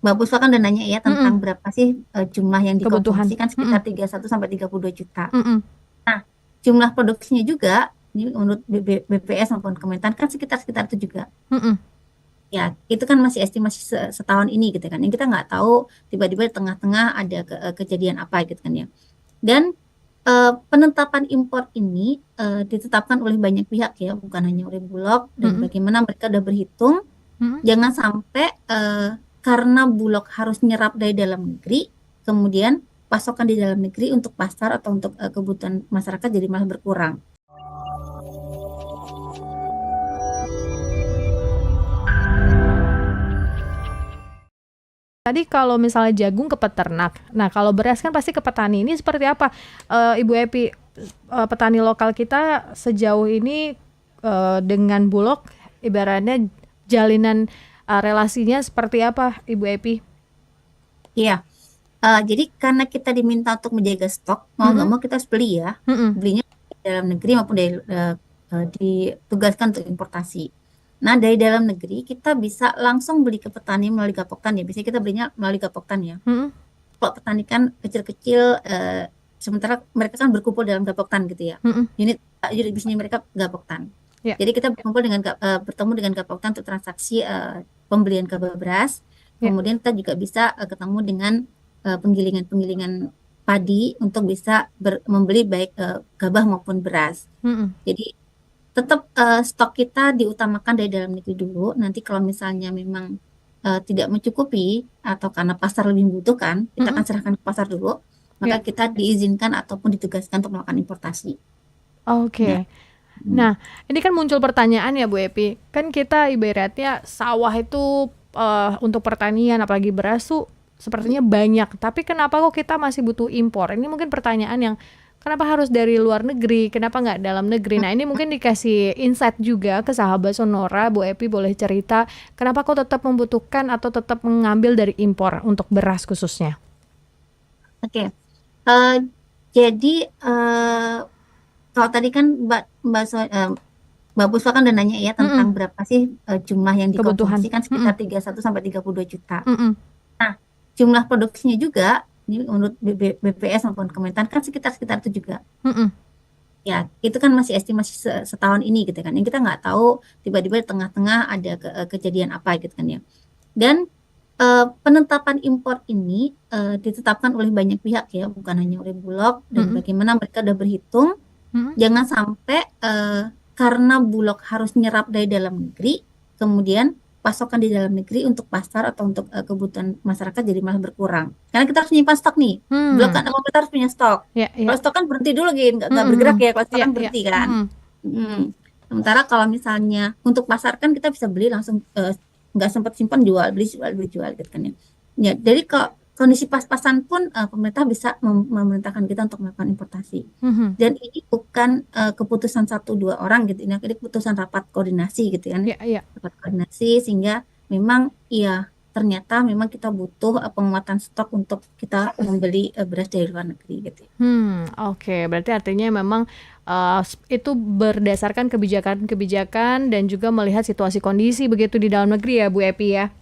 Mbak Puspa kan udah nanya ya tentang Mm-mm. berapa sih jumlah yang Kebutuhan. dikonsumsi kan Mm-mm. sekitar 31 sampai 32 juta. Mm-mm. Nah, jumlah produksinya juga ini menurut BPS maupun Kementan kan sekitar itu juga. Mm-mm. Ya, itu kan masih estimasi setahun ini gitu kan. Yang kita nggak tahu tiba-tiba di tengah-tengah ada kejadian apa gitu kan ya. Dan penetapan impor ini ditetapkan oleh banyak pihak ya, bukan hanya oleh Bulog dan Mm-mm. bagaimana mereka udah berhitung. Mm-mm. Jangan sampai karena Bulog harus nyerap dari dalam negeri, kemudian pasokan di dalam negeri untuk pasar atau untuk kebutuhan masyarakat jadi malah berkurang. Tadi kalau misalnya jagung ke peternak, nah kalau beras kan pasti ke petani. Ini seperti apa, Ibu Epi, petani lokal kita sejauh ini dengan Bulog, ibaratnya jalinan relasinya seperti apa, Ibu Epi? Iya, jadi karena kita diminta untuk menjaga stok, mau nggak Mm-mm. mau kita harus beli ya. Mm-mm. Belinya dari dalam negeri maupun dari ditugaskan untuk importasi. Nah, dari dalam negeri kita bisa langsung beli ke petani melalui Gapoktan ya. Biasanya kita belinya melalui Gapoktan ya. Mm-mm. Kalau petani kan kecil-kecil, sementara mereka kan berkumpul dalam Gapoktan gitu ya. Mm-mm. Unit bisnis mereka Gapoktan. Ya, Jadi kita bertemu dengan Gapoktan untuk transaksi pembelian gabah beras. ya. Kemudian kita juga bisa ketemu dengan penggilingan-penggilingan padi untuk bisa membeli baik gabah maupun beras. Mm-mm. Jadi tetap stok kita diutamakan dari dalam negeri dulu. Nanti kalau misalnya memang tidak mencukupi atau karena pasar lebih membutuhkan, kita akan Mm-mm. serahkan ke pasar dulu. Maka Ya, kita diizinkan ataupun ditugaskan untuk melakukan importasi. Nah, oke. hmm, Nah, ini kan muncul pertanyaan ya Bu Epi, kan kita ibaratnya sawah itu untuk pertanian apalagi beras tuh sepertinya banyak, tapi kenapa kok kita masih butuh impor? Ini mungkin pertanyaan yang kenapa harus dari luar negeri, kenapa nggak dalam negeri? Nah, ini mungkin dikasih insight juga ke sahabat Sonora, Bu Epi boleh cerita kenapa kok tetap membutuhkan atau tetap mengambil dari impor untuk beras khususnya? oke. Eh, jadi kalau tadi kan Mbak Puspa kan udah nanya ya tentang Mm-mm. berapa sih jumlah yang dikonsumsi Kebutuhan. kan sekitar Mm-mm. 31 sampai 32 juta. Mm-mm. Nah, jumlah produksinya juga ini menurut BPS maupun Kementan kan sekitar itu juga. Mm-mm. Ya, itu kan masih estimasi setahun ini gitu kan. Yang kita nggak tahu tiba-tiba di tengah-tengah ada kejadian apa gitu kan ya. Dan penetapan impor ini ditetapkan oleh banyak pihak ya, bukan hanya oleh Bulog dan Mm-mm. bagaimana mereka udah berhitung. Mm-mm. Jangan sampai karena Bulog harus nyerap dari dalam negeri, kemudian pasokan di dalam negeri untuk pasar atau untuk kebutuhan masyarakat jadi malah berkurang. Karena kita harus menyimpan stok nih. Bulog Hmm. kan kita harus punya stok. Ya, Kalau ya. stok kan berhenti dulu gitu, nggak bergerak Mm-mm. ya. Kalau stok Ya, kan ya. berhenti kan. Mm-mm. Mm. Sementara kalau misalnya untuk pasar kan kita bisa beli langsung, nggak sempat simpan, beli jual gitu kan ya. Ya, jadi kalau kondisi pas-pasan pun pemerintah bisa memerintahkan kita untuk melakukan importasi. Mhm. Dan ini bukan keputusan satu dua orang gitu, ini keputusan rapat koordinasi gitu kan, Ya, ya. rapat koordinasi sehingga memang iya ternyata memang kita butuh penguatan stok untuk kita membeli beras dari luar negeri gitu. Oke. Berarti artinya memang itu berdasarkan kebijakan-kebijakan dan juga melihat situasi kondisi begitu di dalam negeri ya Bu Epi ya?